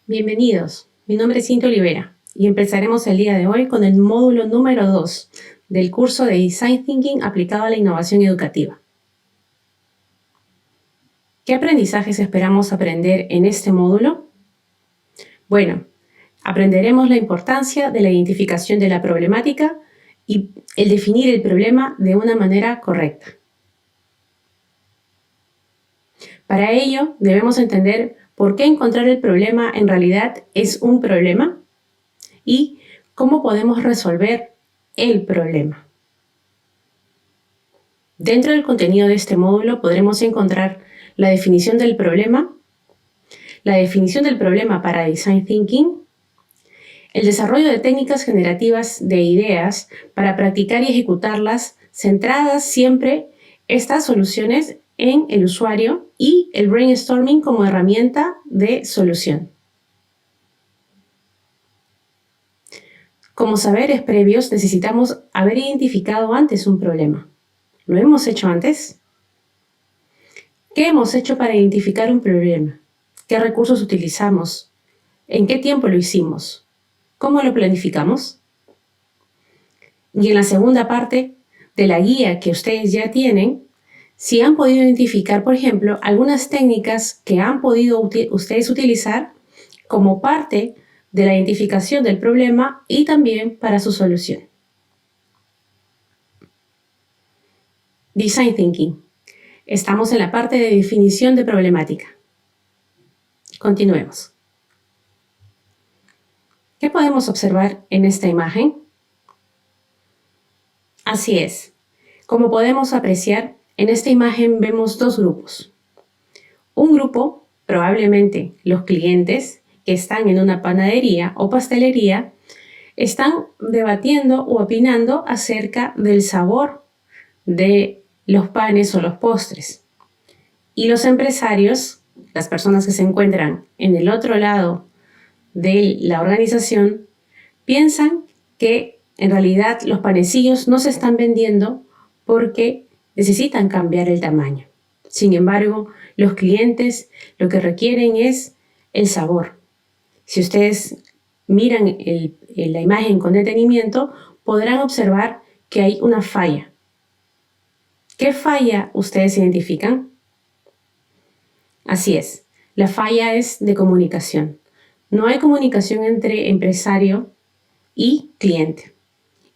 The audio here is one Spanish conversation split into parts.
Bienvenidos, mi nombre es Cintia Olivera y empezaremos el día de hoy con el módulo número 2 del curso de Design Thinking aplicado a la innovación educativa. ¿Qué aprendizajes esperamos aprender en este módulo? Bueno, aprenderemos la importancia de la identificación de la problemática y el definir el problema de una manera correcta. Para ello, debemos entender por qué encontrar el problema en realidad es un problema y cómo podemos resolver el problema. Dentro del contenido de este módulo podremos encontrar la definición del problema, la definición del problema para Design Thinking, el desarrollo de técnicas generativas de ideas para practicar y ejecutarlas, centradas siempre estas soluciones en el usuario, y el brainstorming como herramienta de solución. Como saberes previos necesitamos haber identificado antes un problema. ¿Lo hemos hecho antes? ¿Qué hemos hecho para identificar un problema? ¿Qué recursos utilizamos? ¿En qué tiempo lo hicimos? ¿Cómo lo planificamos? Y en la segunda parte de la guía que ustedes ya tienen, si han podido identificar, por ejemplo, algunas técnicas que han podido ustedes utilizar como parte de la identificación del problema y también para su solución. Design Thinking. Estamos en la parte de definición de problemática. Continuemos. ¿Qué podemos observar en esta imagen? Así es. Como podemos apreciar, en esta imagen vemos dos grupos. Un grupo, probablemente los clientes que están en una panadería o pastelería, están debatiendo o opinando acerca del sabor de los panes o los postres. Y los empresarios, las personas que se encuentran en el otro lado de la organización, piensan que en realidad los panecillos no se están vendiendo porque necesitan cambiar el tamaño. Sin embargo, los clientes lo que requieren es el sabor. Si ustedes miran la imagen con detenimiento, podrán observar que hay una falla. ¿Qué falla ustedes identifican? Así es, la falla es de comunicación. No hay comunicación entre empresario y cliente.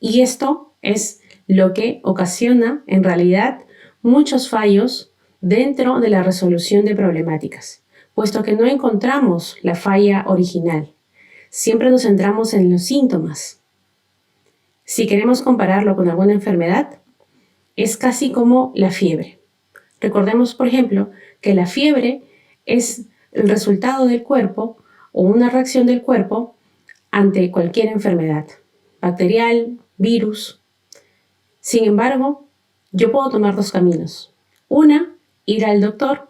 Y esto es lo que ocasiona, en realidad, muchos fallos dentro de la resolución de problemáticas, puesto que no encontramos la falla original. Siempre nos centramos en los síntomas. Si queremos compararlo con alguna enfermedad, es casi como la fiebre. Recordemos, por ejemplo, que la fiebre es el resultado del cuerpo o una reacción del cuerpo ante cualquier enfermedad, bacterial, virus. Sin embargo, yo puedo tomar dos caminos. Una, ir al doctor,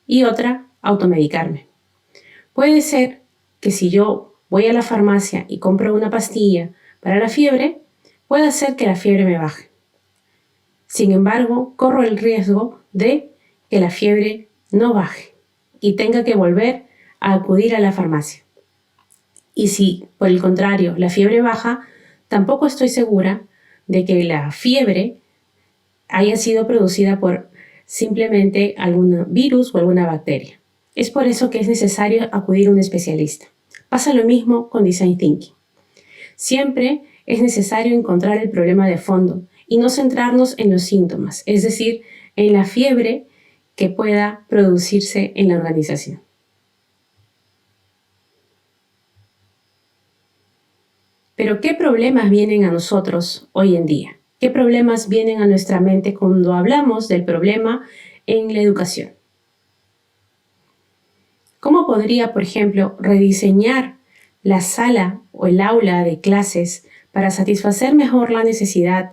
y otra, automedicarme. Puede ser que si yo voy a la farmacia y compro una pastilla para la fiebre, puede hacer que la fiebre me baje. Sin embargo, corro el riesgo de que la fiebre no baje y tenga que volver a acudir a la farmacia. Y si, por el contrario, la fiebre baja, tampoco estoy segura de que la fiebre haya sido producida por simplemente algún virus o alguna bacteria. Es por eso que es necesario acudir a un especialista. Pasa lo mismo con Design Thinking. Siempre es necesario encontrar el problema de fondo y no centrarnos en los síntomas, es decir, en la fiebre que pueda producirse en la organización. Pero ¿qué problemas vienen a nosotros hoy en día? ¿Qué problemas vienen a nuestra mente cuando hablamos del problema en la educación? ¿Cómo podría, por ejemplo, rediseñar la sala o el aula de clases para satisfacer mejor la necesidad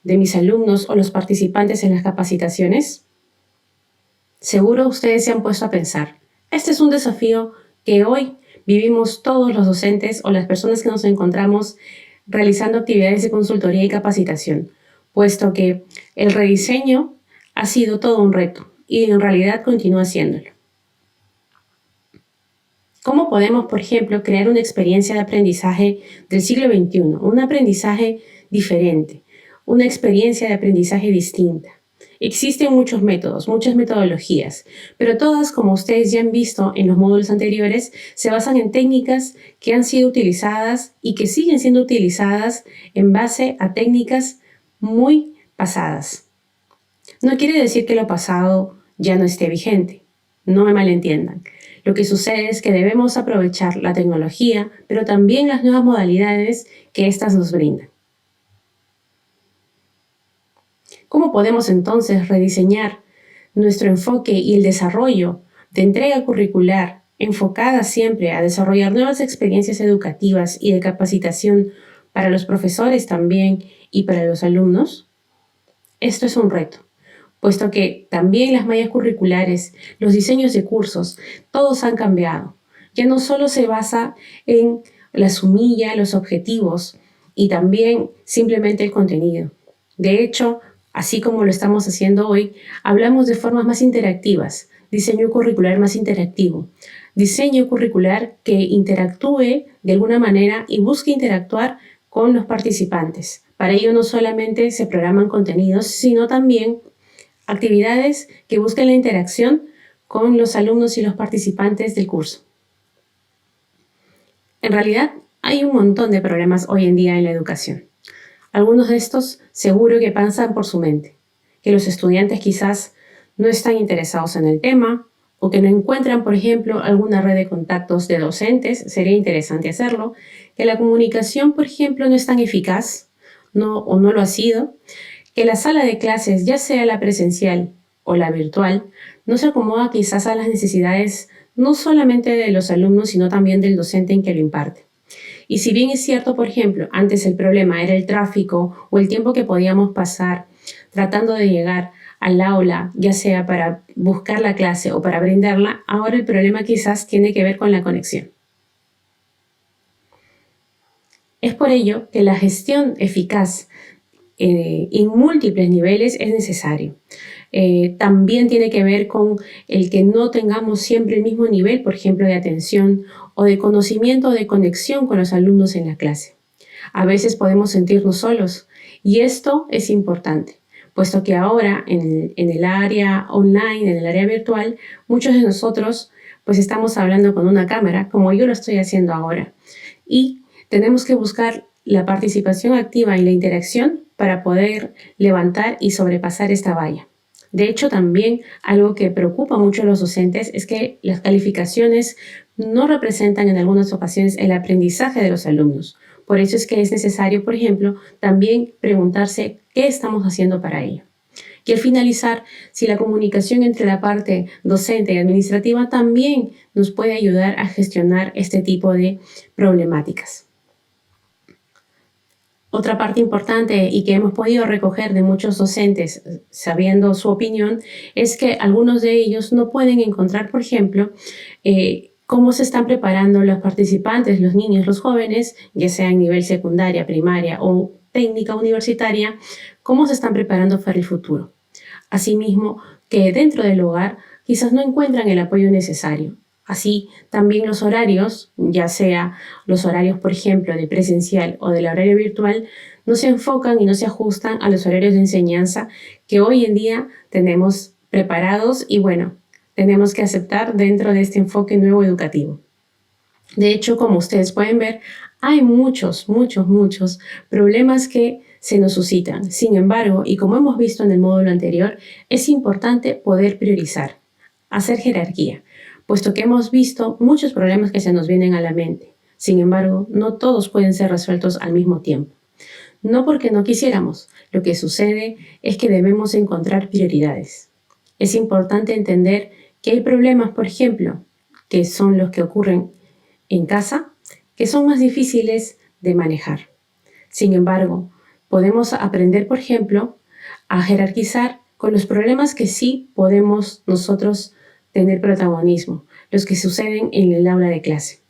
de mis alumnos o los participantes en las capacitaciones? Seguro ustedes se han puesto a pensar, este es un desafío que hoy vivimos todos los docentes o las personas que nos encontramos realizando actividades de consultoría y capacitación, puesto que el rediseño ha sido todo un reto y en realidad continúa siéndolo. ¿Cómo podemos, por ejemplo, crear una experiencia de aprendizaje del siglo XXI? Un aprendizaje diferente, una experiencia de aprendizaje distinta. Existen muchos métodos, muchas metodologías, pero todas, como ustedes ya han visto en los módulos anteriores, se basan en técnicas que han sido utilizadas y que siguen siendo utilizadas en base a técnicas muy pasadas. No quiere decir que lo pasado ya no esté vigente, no me malentiendan. Lo que sucede es que debemos aprovechar la tecnología, pero también las nuevas modalidades que éstas nos brindan. ¿Cómo podemos entonces rediseñar nuestro enfoque y el desarrollo de entrega curricular enfocada siempre a desarrollar nuevas experiencias educativas y de capacitación para los profesores también y para los alumnos? Esto es un reto, puesto que también las mallas curriculares, los diseños de cursos, todos han cambiado. Ya no solo se basa en la sumilla, los objetivos y también simplemente el contenido. De hecho, así como lo estamos haciendo hoy, hablamos de formas más interactivas, diseño curricular más interactivo, diseño curricular que interactúe de alguna manera y busque interactuar con los participantes. Para ello no solamente se programan contenidos, sino también actividades que busquen la interacción con los alumnos y los participantes del curso. En realidad, hay un montón de problemas hoy en día en la educación. Algunos de estos seguro que pasan por su mente, que los estudiantes quizás no están interesados en el tema o que no encuentran, por ejemplo, alguna red de contactos de docentes, sería interesante hacerlo, que la comunicación, por ejemplo, no es tan eficaz o no lo ha sido, que la sala de clases, ya sea la presencial o la virtual, no se acomoda quizás a las necesidades no solamente de los alumnos, sino también del docente en que lo imparte. Y si bien es cierto, por ejemplo, antes el problema era el tráfico o el tiempo que podíamos pasar tratando de llegar al aula, ya sea para buscar la clase o para brindarla, ahora el problema quizás tiene que ver con la conexión. Es por ello que la gestión eficaz en múltiples niveles es necesario. También tiene que ver con el que no tengamos siempre el mismo nivel, por ejemplo, de atención o de conocimiento o de conexión con los alumnos en la clase. A veces podemos sentirnos solos y esto es importante, puesto que ahora en el área online, en el área virtual, muchos de nosotros pues estamos hablando con una cámara, como yo lo estoy haciendo ahora, y tenemos que buscar la participación activa y la interacción para poder levantar y sobrepasar esta valla. De hecho, también algo que preocupa mucho a los docentes es que las calificaciones no representan en algunas ocasiones el aprendizaje de los alumnos. Por eso es que es necesario, por ejemplo, también preguntarse qué estamos haciendo para ello. Y al finalizar, si la comunicación entre la parte docente y administrativa también nos puede ayudar a gestionar este tipo de problemáticas. Otra parte importante y que hemos podido recoger de muchos docentes sabiendo su opinión es que algunos de ellos no pueden encontrar, por ejemplo, cómo se están preparando los participantes, los niños, los jóvenes, ya sea en nivel secundaria, primaria o técnica universitaria, cómo se están preparando para el futuro. Asimismo, que dentro del hogar quizás no encuentran el apoyo necesario. Así, también los horarios, ya sea los horarios, por ejemplo, de presencial o del horario virtual, no se enfocan y no se ajustan a los horarios de enseñanza que hoy en día tenemos preparados y bueno, tenemos que aceptar dentro de este enfoque nuevo educativo. De hecho, como ustedes pueden ver, hay muchos problemas que se nos suscitan. Sin embargo, y como hemos visto en el módulo anterior, es importante poder priorizar, hacer jerarquía, puesto que hemos visto muchos problemas que se nos vienen a la mente. Sin embargo, no todos pueden ser resueltos al mismo tiempo. No porque no quisiéramos, lo que sucede es que debemos encontrar prioridades. Es importante entender que hay problemas, por ejemplo, que son los que ocurren en casa, que son más difíciles de manejar. Sin embargo, podemos aprender, por ejemplo, a jerarquizar con los problemas que sí podemos nosotros tener protagonismo, los que suceden en el aula de clase.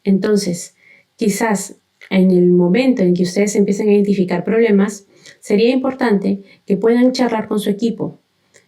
Entonces, quizás en el momento en que ustedes empiecen a identificar problemas, sería importante que puedan charlar con su equipo,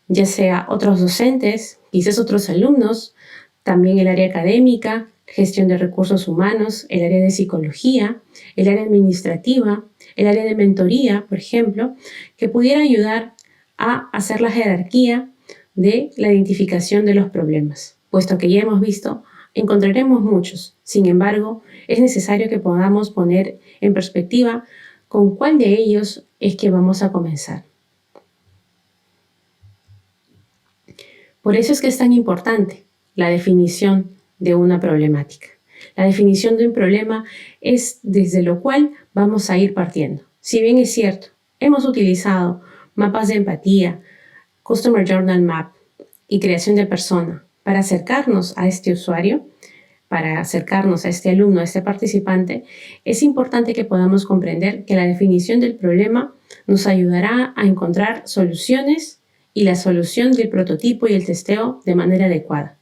ya sea otros docentes, quizás otros alumnos, también el área académica, gestión de recursos humanos, el área de psicología, el área administrativa, el área de mentoría, por ejemplo, que pudiera ayudar a hacer la jerarquía de la identificación de los problemas. Puesto que ya hemos visto, encontraremos muchos. Sin embargo, es necesario que podamos poner en perspectiva con cuál de ellos es que vamos a comenzar. Por eso es que es tan importante la definición de una problemática. La definición de un problema es desde lo cual vamos a ir partiendo. Si bien es cierto, hemos utilizado mapas de empatía, Customer Journal Map y creación de persona para acercarnos a este usuario, para acercarnos a este alumno, a este participante, es importante que podamos comprender que la definición del problema nos ayudará a encontrar soluciones y la solución del prototipo y el testeo de manera adecuada.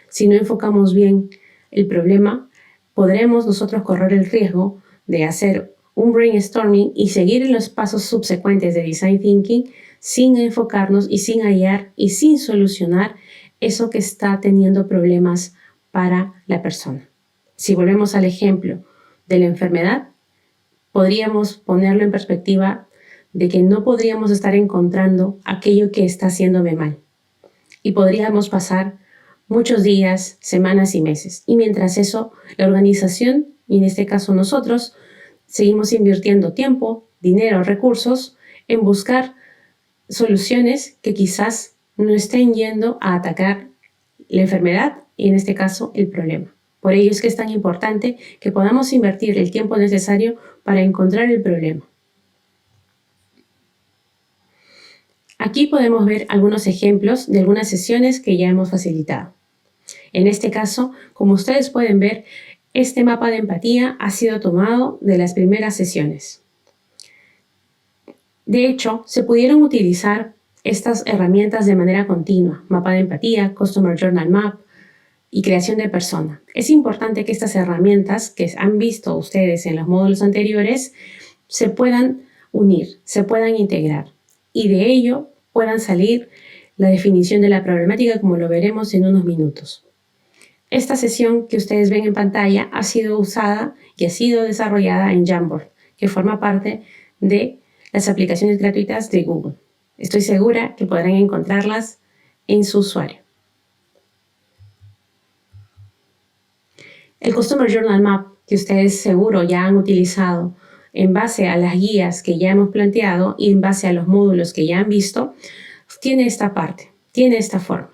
Si no enfocamos bien el problema, podremos nosotros correr el riesgo de hacer un brainstorming y seguir en los pasos subsecuentes de Design Thinking sin enfocarnos y sin hallar y sin solucionar eso que está teniendo problemas para la persona. Si volvemos al ejemplo de la enfermedad, podríamos ponerlo en perspectiva de que no podríamos estar encontrando aquello que está haciéndome mal. Y podríamos pasar muchos días, semanas y meses. Y mientras eso, la organización, y en este caso nosotros, seguimos invirtiendo tiempo, dinero, recursos en buscar soluciones que quizás no estén yendo a atacar la enfermedad y en este caso el problema. Por ello es que es tan importante que podamos invertir el tiempo necesario para encontrar el problema. Aquí podemos ver algunos ejemplos de algunas sesiones que ya hemos facilitado. En este caso, como ustedes pueden ver, este mapa de empatía ha sido tomado de las primeras sesiones. De hecho, se pudieron utilizar estas herramientas de manera continua, mapa de empatía, Customer Journal Map y creación de persona. Es importante que estas herramientas que han visto ustedes en los módulos anteriores se puedan unir, se puedan integrar y de ello puedan salir la definición de la problemática como lo veremos en unos minutos. Esta sesión que ustedes ven en pantalla ha sido usada y ha sido desarrollada en Jamboard, que forma parte de las aplicaciones gratuitas de Google. Estoy segura que podrán encontrarlas en su usuario. El Customer Journal Map, que ustedes seguro ya han utilizado en base a las guías que ya hemos planteado y en base a los módulos que ya han visto, tiene esta parte, tiene esta forma.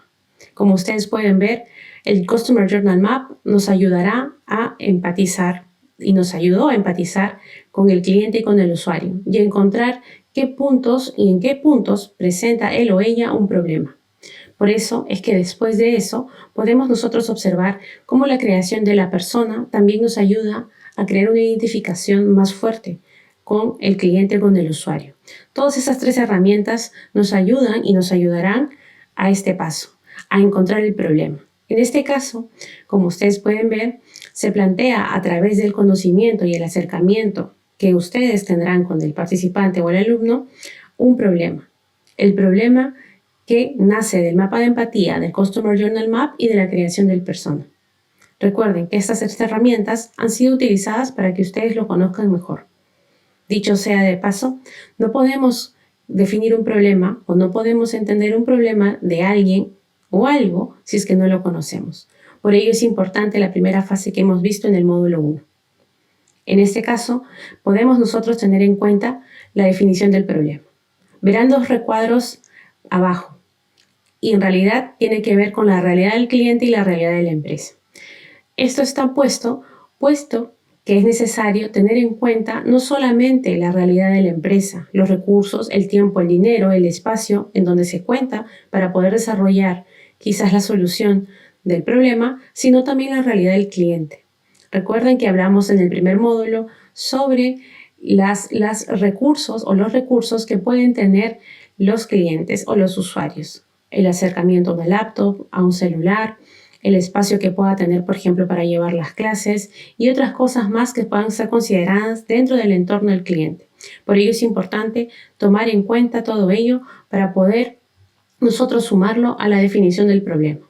Como ustedes pueden ver, el Customer Journal Map nos ayudará a empatizar y nos ayudó a empatizar con el cliente y con el usuario y a encontrar qué puntos y en qué puntos presenta él o ella un problema. Por eso es que después de eso podemos nosotros observar cómo la creación de la persona también nos ayuda a crear una identificación más fuerte con el cliente, con el usuario. Todas esas tres herramientas nos ayudan y nos ayudarán a este paso, a encontrar el problema. En este caso, como ustedes pueden ver, se plantea a través del conocimiento y el acercamiento que ustedes tendrán con el participante o el alumno un problema. El problema que nace del mapa de empatía, del Customer Journal Map y de la creación del persona. Recuerden que estas tres herramientas han sido utilizadas para que ustedes lo conozcan mejor. Dicho sea de paso, no podemos definir un problema o no podemos entender un problema de alguien o algo si es que no lo conocemos. Por ello es importante la primera fase que hemos visto en el módulo 1. En este caso, podemos nosotros tener en cuenta la definición del problema. Verán dos recuadros abajo y en realidad tiene que ver con la realidad del cliente y la realidad de la empresa. Esto está puesto que es necesario tener en cuenta no solamente la realidad de la empresa, los recursos, el tiempo, el dinero, el espacio en donde se cuenta para poder desarrollar quizás la solución del problema, sino también la realidad del cliente. Recuerden que hablamos en el primer módulo sobre los recursos que pueden tener los clientes o los usuarios. El acercamiento a una laptop, a un celular, el espacio que pueda tener, por ejemplo, para llevar las clases y otras cosas más que puedan ser consideradas dentro del entorno del cliente. Por ello es importante tomar en cuenta todo ello para poder nosotros sumarlo a la definición del problema.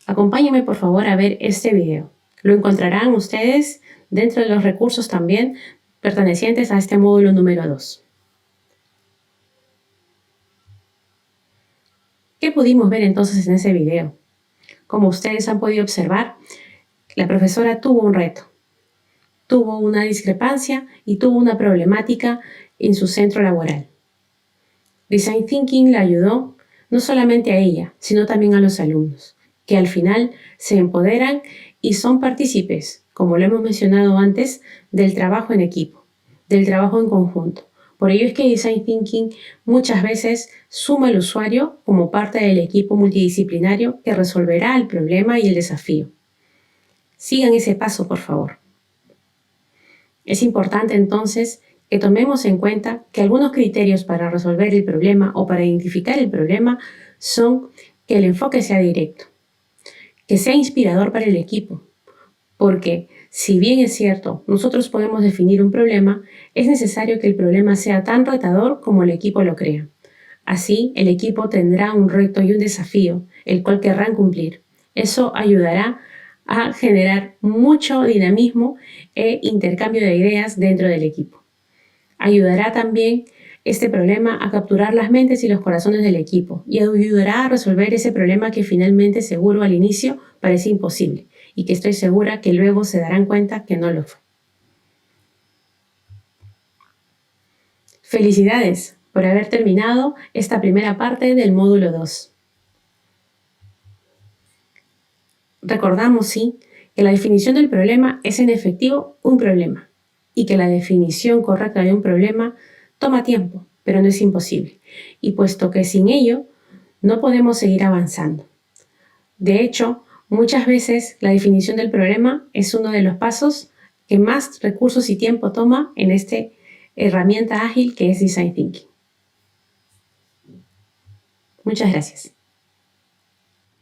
Acompáñenme por favor a ver este video. Lo encontrarán ustedes dentro de los recursos también pertenecientes a este módulo número 2. ¿Qué pudimos ver entonces en ese video? Como ustedes han podido observar, la profesora tuvo un reto, tuvo una discrepancia y tuvo una problemática en su centro laboral. Design Thinking la ayudó no solamente a ella, sino también a los alumnos, que al final se empoderan y son partícipes, como lo hemos mencionado antes, del trabajo en equipo, del trabajo en conjunto. Por ello es que Design Thinking muchas veces suma al usuario como parte del equipo multidisciplinario que resolverá el problema y el desafío. Sigan ese paso, por favor. Es importante entonces que tomemos en cuenta que algunos criterios para resolver el problema o para identificar el problema son que el enfoque sea directo, que sea inspirador para el equipo, porque si bien es cierto, nosotros podemos definir un problema, es necesario que el problema sea tan retador como el equipo lo crea. Así, el equipo tendrá un reto y un desafío, el cual querrán cumplir. Eso ayudará a generar mucho dinamismo e intercambio de ideas dentro del equipo. Ayudará también este problema a capturar las mentes y los corazones del equipo y ayudará a resolver ese problema que finalmente seguro al inicio parece imposible y que estoy segura que luego se darán cuenta que no lo fue. ¡Felicidades por haber terminado esta primera parte del módulo 2! Recordamos, sí, que la definición del problema es en efectivo un problema y que la definición correcta de un problema toma tiempo, pero no es imposible, y puesto que sin ello no podemos seguir avanzando. De hecho, muchas veces la definición del problema es uno de los pasos que más recursos y tiempo toma en esta herramienta ágil que es Design Thinking. Muchas gracias.